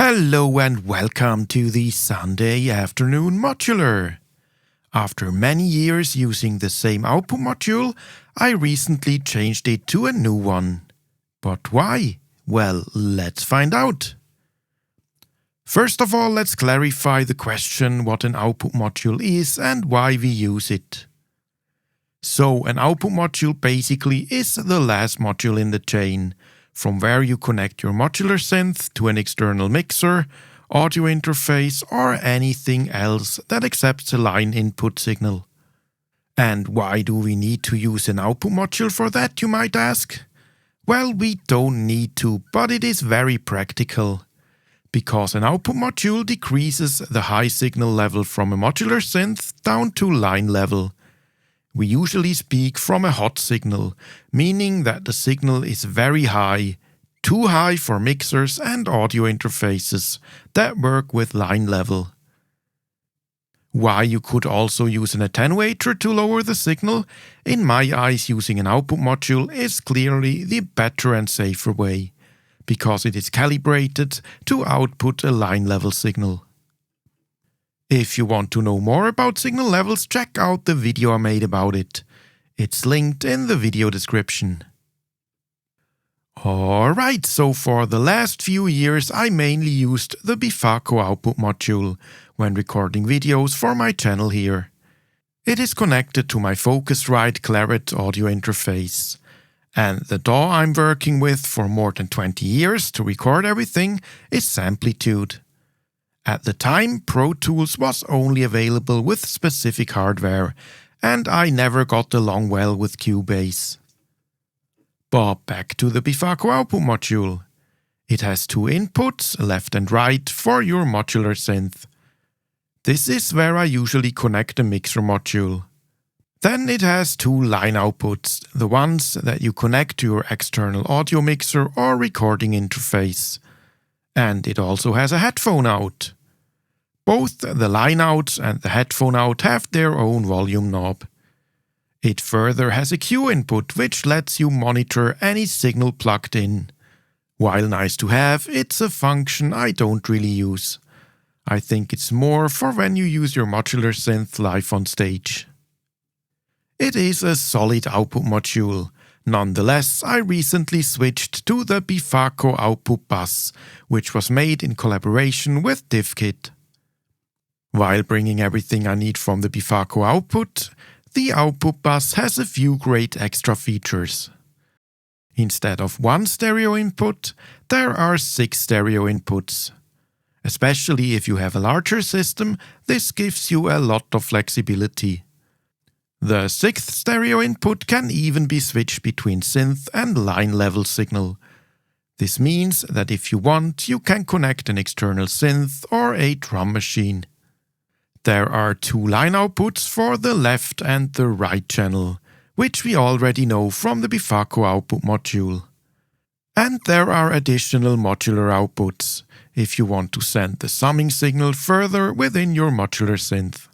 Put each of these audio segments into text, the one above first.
Hello and welcome to the Sunday Afternoon Modular. After many years using the same output module, I recently changed it to a new one. But why? Well, let's find out. First of all, let's clarify the question what an output module is and why we use it. So, an output module basically is the last module in the chain, from where you connect your modular synth to an external mixer, audio interface, or anything else that accepts a line input signal. And why do we need to use an output module for that, you might ask? Well, we don't need to, but it is very practical. Because an output module decreases the high signal level from a modular synth down to line level. We usually speak from a hot signal, meaning that the signal is very high, too high for mixers and audio interfaces that work with line level. Why you could also use an attenuator to lower the signal, in my eyes using an output module is clearly the better and safer way, because it is calibrated to output a line level signal. If you want to know more about signal levels, check out the video I made about it. It's linked in the video description. Alright, so for the last few years I mainly used the Befaco Output Module when recording videos for my channel here. It is connected to my Focusrite Claret audio interface. And the DAW I'm working with for more than 20 years to record everything is Samplitude. At the time, Pro Tools was only available with specific hardware, and I never got along well with Cubase. But back to the Befaco Output Module. It has two inputs, left and right, for your modular synth. This is where I usually connect a mixer module. Then it has two line outputs, the ones that you connect to your external audio mixer or recording interface. And it also has a headphone out. Both the line out and the headphone out have their own volume knob. It further has a Q input, which lets you monitor any signal plugged in. While nice to have, it's a function I don't really use. I think it's more for when you use your modular synth live on stage. It is a solid output module. Nonetheless, I recently switched to the Befaco Output Bus, which was made in collaboration with DivKit. While bringing everything I need from the Befaco output, the Output Bus has a few great extra features. Instead of one stereo input, there are 6 stereo inputs. Especially if you have a larger system, this gives you a lot of flexibility. The 6th stereo input can even be switched between synth and line level signal. This means that if you want, you can connect an external synth or a drum machine. There are 2 line outputs for the left and the right channel, which we already know from the Befaco Output Module. And there are additional modular outputs, if you want to send the summing signal further within your modular synth.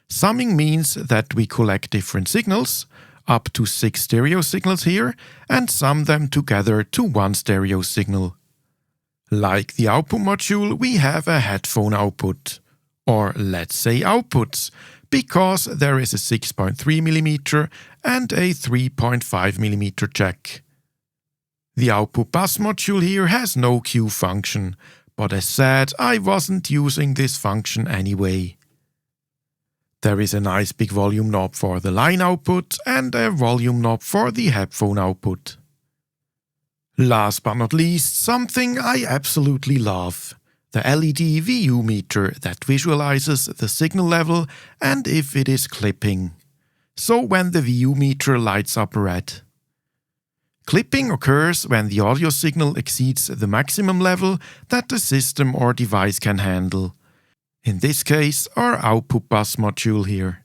Summing means that we collect different signals, up to 6 stereo signals here, and sum them together to one stereo signal. Like the output module, we have a headphone output. Or let's say outputs, because there is a 6.3mm and a 3.5mm jack. The Output Bus module here has no Q function, but as said, I wasn't using this function anyway. There is a nice big volume knob for the line output and a volume knob for the headphone output. Last but not least, something I absolutely love. The LED VU meter that visualizes the signal level and if it is clipping. So when the VU meter lights up red. Clipping occurs when the audio signal exceeds the maximum level that the system or device can handle. In this case, our Output Bus module here.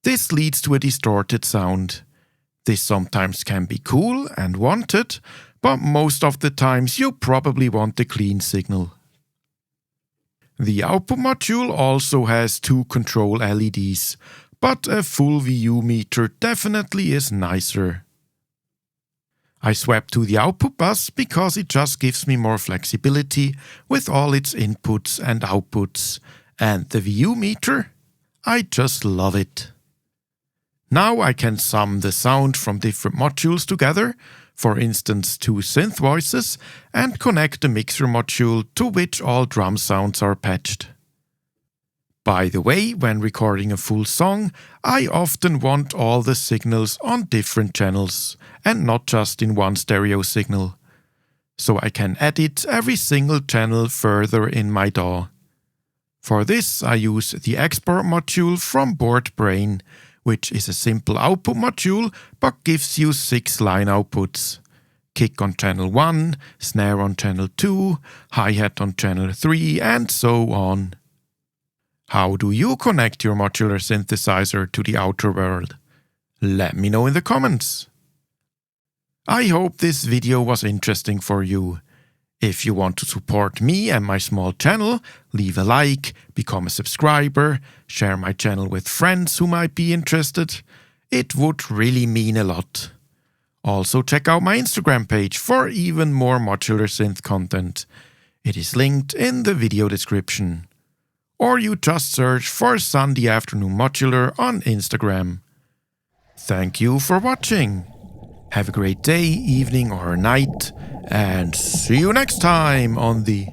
This leads to a distorted sound. This sometimes can be cool and wanted, but most of the times you probably want a clean signal. The output module also has 2 control LEDs, but a full VU meter definitely is nicer. I swapped to the output bus because it just gives me more flexibility with all its inputs and outputs. And the VU meter? I just love it. Now I can sum the sound from different modules together, for instance 2 synth voices, and connect the mixer module to which all drum sounds are patched. By the way, when recording a full song, I often want all the signals on different channels, and not just in one stereo signal. So I can edit every single channel further in my DAW. For this I use the export module from BoardBrain, which is a simple output module but gives you 6 line outputs. Kick on channel 1, snare on channel 2, hi-hat on channel 3, and so on. How do you connect your modular synthesizer to the outer world? Let me know in the comments. I hope this video was interesting for you. If you want to support me and my small channel, leave a like, become a subscriber, share my channel with friends who might be interested. It would really mean a lot. Also check out my Instagram page for even more modular synth content. It is linked in the video description. Or you just search for Sunday Afternoon Modular on Instagram. Thank you for watching. Have a great day, evening or night, and see you next time on the